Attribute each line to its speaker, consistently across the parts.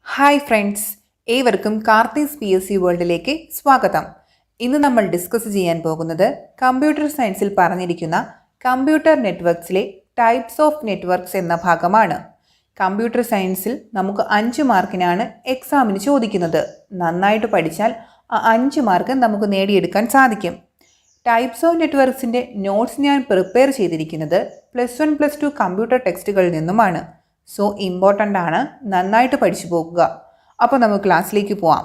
Speaker 1: Hi friends, ഏവർക്കും കാർത്തീസ് PSC വേൾഡിലേക്ക് സ്വാഗതം. ഇന്ന് നമ്മൾ ഡിസ്കസ് ചെയ്യാൻ പോകുന്നത് കമ്പ്യൂട്ടർ സയൻസിൽ പറഞ്ഞിരിക്കുന്ന കമ്പ്യൂട്ടർ നെറ്റ്വർക്ക്സിലെ ടൈപ്സ് ഓഫ് നെറ്റ്വർക്ക്സ് എന്ന ഭാഗമാണ്. കമ്പ്യൂട്ടർ സയൻസിൽ നമുക്ക് 5 മാർക്കിനാണ് എക്സാമിന് ചോദിക്കുന്നത്. നന്നായിട്ട് പഠിച്ചാൽ ആ 5 മാർക്ക് നമുക്ക് നേടിയെടുക്കാൻ സാധിക്കും. ടൈപ്സ് ഓഫ് നെറ്റ്വർക്ക്സിൻ്റെ നോട്ട്സ് ഞാൻ പ്രിപ്പയർ ചെയ്തിരിക്കുന്നത് +1 +2 കമ്പ്യൂട്ടർ ടെക്സ്റ്റുകളിൽ നിന്നുമാണ്. സോ ഇമ്പോർട്ടൻ്റ് ആണ്, നന്നായിട്ട് പഠിച്ചു പോകുക. അപ്പോൾ നമുക്ക് ക്ലാസ്സിലേക്ക് പോവാം.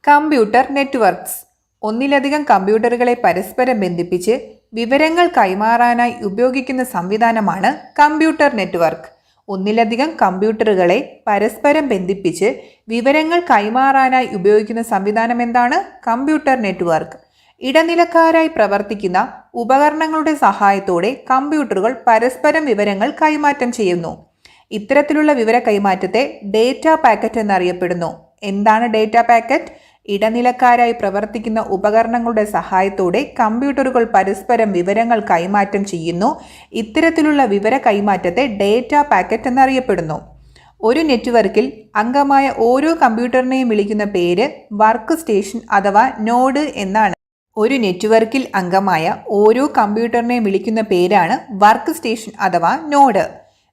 Speaker 1: കമ്പ്യൂട്ടർ നെറ്റ്വർക്ക്സ് ഒന്നിലധികം കമ്പ്യൂട്ടറുകളെ പരസ്പരം ബന്ധിപ്പിച്ച് വിവരങ്ങൾ കൈമാറാനായി ഉപയോഗിക്കുന്ന സംവിധാനമാണ് കമ്പ്യൂട്ടർ നെറ്റ്വർക്ക്. ഒന്നിലധികം കമ്പ്യൂട്ടറുകളെ പരസ്പരം ബന്ധിപ്പിച്ച് വിവരങ്ങൾ കൈമാറാനായി ഉപയോഗിക്കുന്ന സംവിധാനം എന്താണ്? Computer network. ഇടനിലക്കാരായി പ്രവർത്തിക്കുന്ന ഉപകരണങ്ങളുടെ സഹായത്തോടെ കമ്പ്യൂട്ടറുകൾ പരസ്പരം വിവരങ്ങൾ കൈമാറ്റം ചെയ്യുന്നു. ഇത്തരത്തിലുള്ള വിവര കൈമാറ്റത്തെ ഡേറ്റ പാക്കറ്റ് എന്നറിയപ്പെടുന്നു. എന്താണ് ഡേറ്റ പാക്കറ്റ്? ഇടനിലക്കാരായി പ്രവർത്തിക്കുന്ന ഉപകരണങ്ങളുടെ സഹായത്തോടെ കമ്പ്യൂട്ടറുകൾ പരസ്പരം വിവരങ്ങൾ കൈമാറ്റം ചെയ്യുന്നു. ഇത്തരത്തിലുള്ള വിവര കൈമാറ്റത്തെ ഡേറ്റ പാക്കറ്റ് എന്നറിയപ്പെടുന്നു. ഒരു നെറ്റ്വർക്കിൽ അംഗമായ ഓരോ കമ്പ്യൂട്ടറിനെയും വിളിക്കുന്ന പേര് വർക്ക് സ്റ്റേഷൻ അഥവാ നോഡ് എന്നാണ്. ഒരു നെറ്റ്വർക്കിൽ അംഗമായ ഓരോ കമ്പ്യൂട്ടറിനെയും വിളിക്കുന്ന പേരാണ് വർക്ക് സ്റ്റേഷൻ അഥവാ നോഡ്.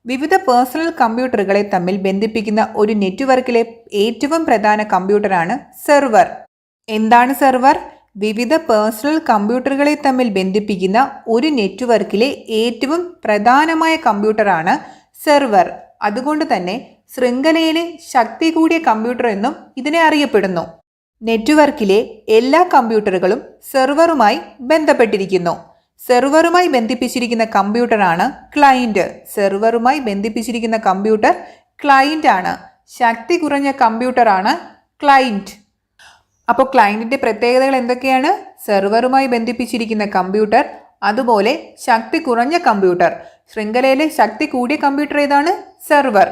Speaker 1: വിവിധ പേഴ്സണൽ കമ്പ്യൂട്ടറുകളെ തമ്മിൽ ബന്ധിപ്പിക്കുന്ന ഒരു നെറ്റ്വർക്കിലെ ഏറ്റവും പ്രധാന കമ്പ്യൂട്ടറാണ് സെർവർ. എന്താണ് സെർവർ? വിവിധ പേഴ്സണൽ കമ്പ്യൂട്ടറുകളെ തമ്മിൽ ബന്ധിപ്പിക്കുന്ന ഒരു നെറ്റ്വർക്കിലെ ഏറ്റവും പ്രധാനമായ കമ്പ്യൂട്ടറാണ് സെർവർ. അതുകൊണ്ട് തന്നെ ശൃംഖലയിലെ ശക്തി കൂടിയ കമ്പ്യൂട്ടർ എന്നും ഇതിനെ അറിയപ്പെടുന്നു. നെറ്റ്വർക്കിലെ എല്ലാ കമ്പ്യൂട്ടറുകളും സെർവറുമായി ബന്ധപ്പെട്ടിരിക്കുന്നു. സെർവറുമായി ബന്ധിപ്പിച്ചിരിക്കുന്ന കമ്പ്യൂട്ടറാണ് ക്ലയൻറ്റ്. സെർവറുമായി ബന്ധിപ്പിച്ചിരിക്കുന്ന കമ്പ്യൂട്ടർ ക്ലയൻ്റ് ആണ്. ശക്തി കുറഞ്ഞ കമ്പ്യൂട്ടറാണ് ക്ലയൻറ്റ്. അപ്പോൾ ക്ലയൻറ്റിൻ്റെ പ്രത്യേകതകൾ എന്തൊക്കെയാണ്? സെർവറുമായി ബന്ധിപ്പിച്ചിരിക്കുന്ന കമ്പ്യൂട്ടർ, അതുപോലെ ശക്തി കുറഞ്ഞ കമ്പ്യൂട്ടർ. ശൃംഖലയിലെ ശക്തി കൂടിയ കമ്പ്യൂട്ടർ ഏതാണ്? Server.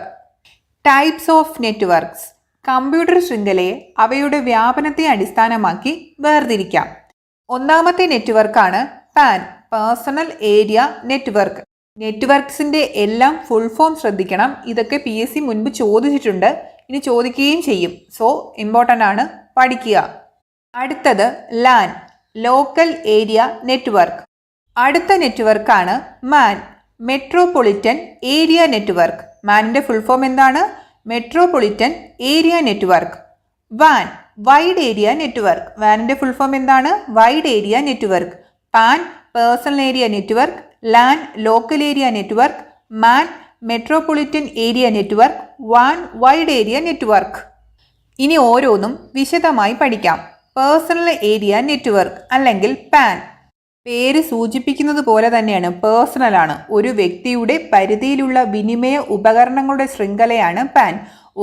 Speaker 1: Types of networks. Computer ശൃംഖലയെ അവയുടെ വ്യാപനത്തെ അടിസ്ഥാനമാക്കി വേർതിരിക്കാം. ഒന്നാമത്തെ നെറ്റ്വർക്കാണ് പാൻ, പേഴ്സണൽ ഏരിയ നെറ്റ്വർക്ക്. നെറ്റ്വർക്ക്സിൻ്റെ എല്ലാം ഫുൾ ഫോം ശ്രദ്ധിക്കണം. ഇതൊക്കെ PSC മുൻപ് ചോദിച്ചിട്ടുണ്ട്, ഇനി ചോദിക്കുകയും ചെയ്യും. സോ ഇമ്പോർട്ടൻ്റ് ആണ്, പഠിക്കുക. അടുത്തത് ലാൻ, ലോക്കൽ ഏരിയ നെറ്റ്വർക്ക്. അടുത്ത നെറ്റ്വർക്കാണ് മാൻ, മെട്രോപൊളിറ്റൻ ഏരിയ നെറ്റ്വർക്ക്. മാനിൻ്റെ ഫുൾ ഫോം എന്താണ്? Metropolitan area network. വാൻ, വൈഡ് ഏരിയ നെറ്റ്വർക്ക്. വാനിൻ്റെ ഫുൾ ഫോം എന്താണ്? Wide area network. PAN, personal area network. LAN, local area network. MAN, metropolitan area network. വാൻ, wide area network. ഇനി ഓരോന്നും വിശദമായി പഠിക്കാം. പേഴ്സണൽ ഏരിയ നെറ്റ്വർക്ക് അല്ലെങ്കിൽ പാൻ. പേര് സൂചിപ്പിക്കുന്നത് പോലെ തന്നെയാണ്, പേഴ്സണൽ ആണ്. ഒരു വ്യക്തിയുടെ പരിധിയിലുള്ള വിനിമയ ഉപകരണങ്ങളുടെ ശൃംഖലയാണ് പാൻ.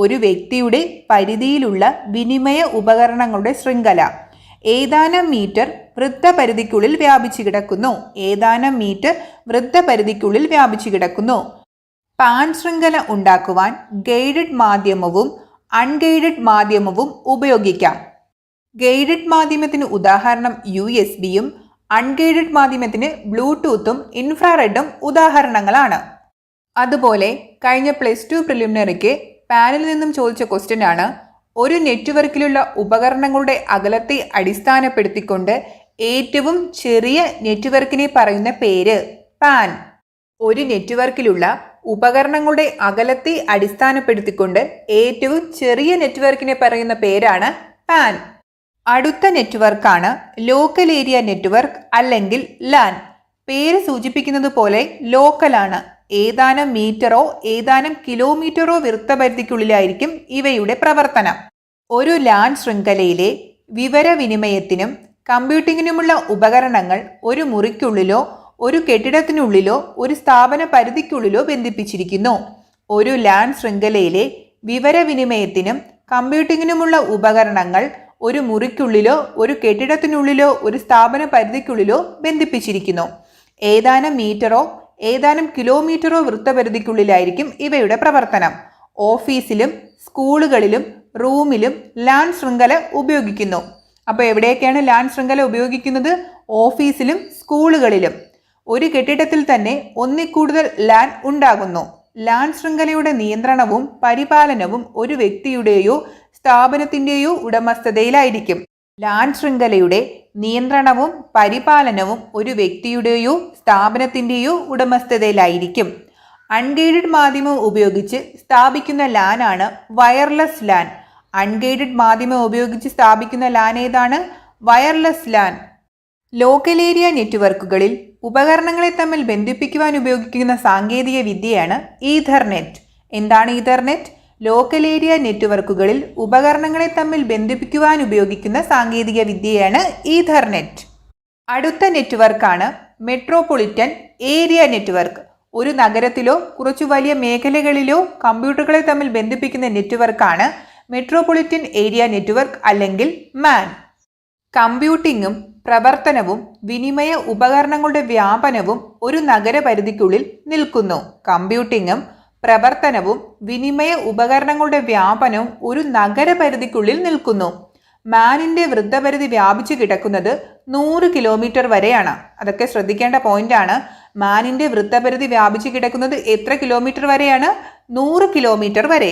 Speaker 1: ഒരു വ്യക്തിയുടെ പരിധിയിലുള്ള വിനിമയ ഉപകരണങ്ങളുടെ ശൃംഖല ഏതാനും മീറ്റർ വൃത്തപരിധിക്കുള്ളിൽ വ്യാപിച്ചു കിടക്കുന്നു. ഏതാനും മീറ്റർ വൃത്തപരിധിക്കുള്ളിൽ വ്യാപിച്ചു കിടക്കുന്നു. പാൻ ശൃംഖല ഉണ്ടാക്കുവാൻ ഗൈഡഡ് മാധ്യമവും അൺഗൈഡഡ് മാധ്യമവും ഉപയോഗിക്കാം. ഗൈഡഡ് മാധ്യമത്തിന് ഉദാഹരണം USB-യും അൺഗൈഡഡ് മാധ്യമത്തിന് ബ്ലൂടൂത്തും ഇൻഫ്രാറെഡും ഉദാഹരണങ്ങളാണ്. അതുപോലെ കഴിഞ്ഞ +2 പ്രിലിമിനറിക്ക് പാനിൽ നിന്നും ചോദിച്ച ക്വസ്റ്റ്യൻ ആണ്, ഒരു നെറ്റ്വർക്കിലുള്ള ഉപകരണങ്ങളുടെ അകലത്തെ അടിസ്ഥാനപ്പെടുത്തിക്കൊണ്ട് ഏറ്റവും ചെറിയ നെറ്റ്വർക്കിനെ പറയുന്ന പേര് പാൻ. ഒരു നെറ്റ്വർക്കിലുള്ള ഉപകരണങ്ങളുടെ അകലത്തെ അടിസ്ഥാനപ്പെടുത്തിക്കൊണ്ട് ഏറ്റവും ചെറിയ നെറ്റ്വർക്കിനെ പറയുന്ന പേരാണ് പാൻ. അടുത്ത നെറ്റ്വർക്കാണ് ലോക്കൽ ഏരിയ നെറ്റ്വർക്ക് അല്ലെങ്കിൽ ലാൻ. പേര് സൂചിപ്പിക്കുന്നത് പോലെ ലോക്കലാണ്. ഏതാനും മീറ്ററോ ഏതാനും കിലോമീറ്ററോ വൃത്തപരിധിക്കുള്ളിലായിരിക്കും ഇവയുടെ പ്രവർത്തനം. ഒരു ലാൻ ശൃംഖലയിലെ വിവരവിനിമയത്തിനും കമ്പ്യൂട്ടിങ്ങിനുമുള്ള ഉപകരണങ്ങൾ ഒരു മുറിക്കുള്ളിലോ ഒരു കെട്ടിടത്തിനുള്ളിലോ ഒരു സ്ഥാപന പരിധിക്കുള്ളിലോ ബന്ധിപ്പിച്ചിരിക്കുന്നു. ഒരു ലാൻ ശൃംഖലയിലെ വിവരവിനിമയത്തിനും കമ്പ്യൂട്ടിങ്ങിനുമുള്ള ഉപകരണങ്ങൾ ഒരു മുറിക്കുള്ളിലോ ഒരു കെട്ടിടത്തിനുള്ളിലോ ഒരു സ്ഥാപന പരിധിക്കുള്ളിലോ ബന്ധിപ്പിച്ചിരിക്കുന്നു. ഏതാനും മീറ്ററോ ഏതാനും കിലോമീറ്ററോ വൃത്തപരിധിക്കുള്ളിലായിരിക്കും ഇവയുടെ പ്രവർത്തനം. ഓഫീസിലും സ്കൂളുകളിലും റൂമിലും ലാൻ ശൃംഖല ഉപയോഗിക്കുന്നു. അപ്പോൾ എവിടെയൊക്കെയാണ് ലാൻ ശൃംഖല ഉപയോഗിക്കുന്നത്? ഓഫീസിലും സ്കൂളുകളിലും. ഒരു കെട്ടിടത്തിൽ തന്നെ ഒന്നിൽ കൂടുതൽ ലാൻ ഉണ്ടാകുന്നു. ലാൻ ശൃംഖലയുടെ നിയന്ത്രണവും പരിപാലനവും ഒരു വ്യക്തിയുടെയോ സ്ഥാപനത്തിൻ്റെയോ ഉടമസ്ഥതയിലായിരിക്കും. ലാൻ ശൃംഖലയുടെ നിയന്ത്രണവും പരിപാലനവും ഒരു വ്യക്തിയുടെയോ സ്ഥാപനത്തിൻ്റെയോ ഉടമസ്ഥതയിലായിരിക്കും. അൺഗൈഡഡ് മാധ്യമം ഉപയോഗിച്ച് സ്ഥാപിക്കുന്ന ലാനാണ് വയർലെസ് ലാൻ. അൺഗൈഡഡ് മാധ്യമം ഉപയോഗിച്ച് സ്ഥാപിക്കുന്ന ലാൻ ഏതാണ്? Wireless LAN. ലോക്കൽ ഏരിയ നെറ്റ്വർക്കുകളിൽ ഉപകരണങ്ങളെ തമ്മിൽ ബന്ധിപ്പിക്കുവാൻ ഉപയോഗിക്കുന്ന സാങ്കേതിക വിദ്യയാണ് ഈഥർനെറ്റ്. എന്താണ് ഈഥർനെറ്റ്? ലോക്കൽ ഏരിയ നെറ്റ്വർക്കുകളിൽ ഉപകരണങ്ങളെ തമ്മിൽ ബന്ധിപ്പിക്കുവാൻ ഉപയോഗിക്കുന്ന സാങ്കേതിക വിദ്യയാണ് ഈഥർനെറ്റ്. അടുത്ത നെറ്റ്വർക്കാണ് മെട്രോപൊളിറ്റൻ ഏരിയ നെറ്റ്വർക്ക്. ഒരു നഗരത്തിലോ കുറച്ചു വലിയ മേഖലകളിലോ കമ്പ്യൂട്ടറുകളെ തമ്മിൽ ബന്ധിപ്പിക്കുന്ന നെറ്റ്വർക്കാണ് മെട്രോപൊളിറ്റൻ ഏരിയ നെറ്റ്വർക്ക് അല്ലെങ്കിൽ മാൻ. കമ്പ്യൂട്ടിങ്ങും പ്രവർത്തനവും വിനിമയ ഉപകരണങ്ങളുടെ വ്യാപനവും ഒരു നഗരപരിധിക്കുള്ളിൽ നിൽക്കുന്നു. കമ്പ്യൂട്ടിങ്ങും പ്രവർത്തനവും വിനിമയ ഉപകരണങ്ങളുടെ വ്യാപനവും ഒരു നഗരപരിധിക്കുള്ളിൽ നിൽക്കുന്നു. മാനിൻ്റെ വൃത്തപരിധി വ്യാപിച്ചു കിടക്കുന്നത് 100 കിലോമീറ്റർ വരെയാണ്. അതൊക്കെ ശ്രദ്ധിക്കേണ്ട പോയിന്റാണ്. മാനിൻ്റെ വൃത്തപരിധി വ്യാപിച്ചു കിടക്കുന്നത് എത്ര കിലോമീറ്റർ വരെയാണ്? 100 കിലോമീറ്റർ വരെ.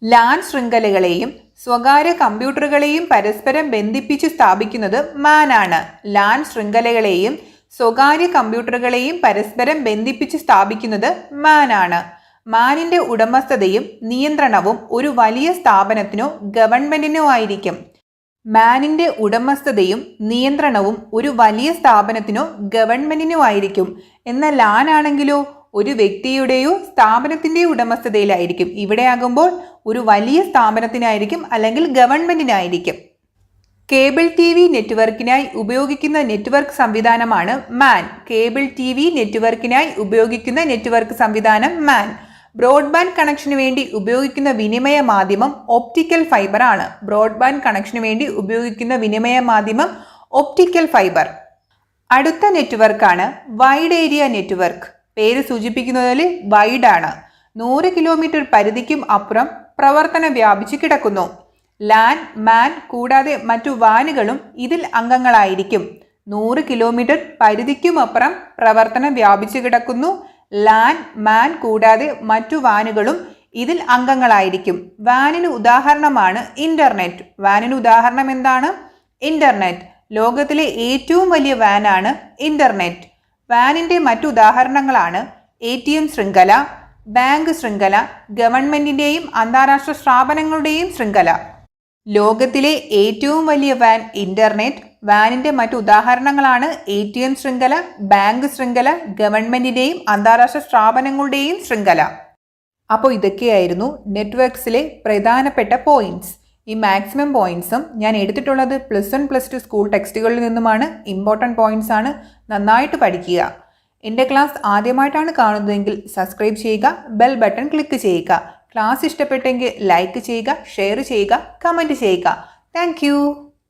Speaker 1: ലാൻ ശൃംഖലകളെയും സ്വകാര്യ കമ്പ്യൂട്ടറുകളെയും പരസ്പരം ബന്ധിപ്പിച്ച് സ്ഥാപിക്കുന്നത് മാനാണ്. ലാൻ ശൃംഖലകളെയും സ്വകാര്യ കമ്പ്യൂട്ടറുകളെയും പരസ്പരം ബന്ധിപ്പിച്ച് സ്ഥാപിക്കുന്നത് മാനാണ്. മാനിൻ്റെ ഉടമസ്ഥതയും നിയന്ത്രണവും ഒരു വലിയ സ്ഥാപനത്തിനോ ഗവൺമെന്റിനോ ആയിരിക്കും. മാനിൻ്റെ ഉടമസ്ഥതയും നിയന്ത്രണവും ഒരു വലിയ സ്ഥാപനത്തിനോ ഗവൺമെന്റിനോ ആയിരിക്കും. എന്നാൽ ലാൻ ആണെങ്കിലോ ഒരു വ്യക്തിയുടെയോ സ്ഥാപനത്തിൻ്റെയോ ഉടമസ്ഥതയിലായിരിക്കും. ഇവിടെയാകുമ്പോൾ ഒരു വലിയ സ്ഥാപനത്തിനായിരിക്കും അല്ലെങ്കിൽ ഗവൺമെന്റിനായിരിക്കും. കേബിൾ ടി വി നെറ്റ്വർക്കിനായി ഉപയോഗിക്കുന്ന നെറ്റ്വർക്ക് സംവിധാനമാണ് മാൻ. കേബിൾ ടി വി നെറ്റ്വർക്കിനായി ഉപയോഗിക്കുന്ന നെറ്റ്വർക്ക് സംവിധാനം മാൻ. ബ്രോഡ്ബാൻഡ് കണക്ഷന് വേണ്ടി ഉപയോഗിക്കുന്ന വിനിമയ മാധ്യമം ഒപ്റ്റിക്കൽ ഫൈബർ ആണ്. ബ്രോഡ്ബാൻഡ് കണക്ഷന് വേണ്ടി ഉപയോഗിക്കുന്ന വിനിമയ മാധ്യമം ഒപ്റ്റിക്കൽ ഫൈബർ. അടുത്ത നെറ്റ്വർക്കാണ് വൈഡ് ഏരിയ നെറ്റ്വർക്ക്. പേര് സൂചിപ്പിക്കുന്നതിൽ വൈഡ് ആണ്. 100 കിലോമീറ്റർ പരിധിക്കും അപ്പുറം പ്രവർത്തനം വ്യാപിച്ചു കിടക്കുന്നു. ലാൻ, മാൻ കൂടാതെ മറ്റു വാനുകളും ഇതിൽ അംഗങ്ങളായിരിക്കും. 100 കിലോമീറ്റർ പരിധിക്കുമപ്പുറം പ്രവർത്തനം വ്യാപിച്ചു കിടക്കുന്നു. ലാൻ, മാൻ കൂടാതെ മറ്റു വാനുകളും ഇതിൽ അംഗങ്ങളായിരിക്കും. വാനിന് ഉദാഹരണമാണ് ഇന്റർനെറ്റ്. വാനിന് ഉദാഹരണം എന്താണ്? ഇന്റർനെറ്റ്. ലോകത്തിലെ ഏറ്റവും വലിയ വാനാണ് ഇന്റർനെറ്റ്. വാനിൻ്റെ മറ്റു ഉദാഹരണങ്ങളാണ് ATM ശൃംഖല, ബാങ്ക് ശൃംഖല, ഗവൺമെന്റിൻ്റെയും അന്താരാഷ്ട്ര സ്ഥാപനങ്ങളുടെയും ശൃംഖല. ലോകത്തിലെ ഏറ്റവും വലിയ വാൻ ഇന്റർനെറ്റ്. വാനിൻ്റെ മറ്റു ഉദാഹരണങ്ങളാണ് ATM ശൃംഖല, ബാങ്ക് ശൃംഖല, ഗവൺമെന്റിൻ്റെയും അന്താരാഷ്ട്ര സ്ഥാപനങ്ങളുടെയും ശൃംഖല. അപ്പോൾ ഇതൊക്കെയായിരുന്നു നെറ്റ്വർക്ക്സിലെ പ്രധാനപ്പെട്ട പോയിന്റ്സ്. ഈ മാക്സിമം പോയിന്റ്സും ഞാൻ എടുത്തിട്ടുള്ളത് +1, +2 സ്കൂൾ ടെക്സ്റ്റുകളിൽ നിന്നുമാണ്. ഇമ്പോർട്ടൻറ്റ് പോയിന്റ്സ് ആണ്. നന്നായിട്ട് പഠിക്കുക. എൻ്റെ ക്ലാസ് ആദ്യമായിട്ടാണ് കാണുന്നതെങ്കിൽ സബ്സ്ക്രൈബ് ചെയ്യുക, ബെൽ ബട്ടൺ ക്ലിക്ക് ചെയ്യുക. ക്ലാസ് ഇഷ്ടപ്പെട്ടെങ്കിൽ ലൈക്ക് ചെയ്യുക, ഷെയർ ചെയ്യുക, കമൻറ്റ് ചെയ്യുക. താങ്ക്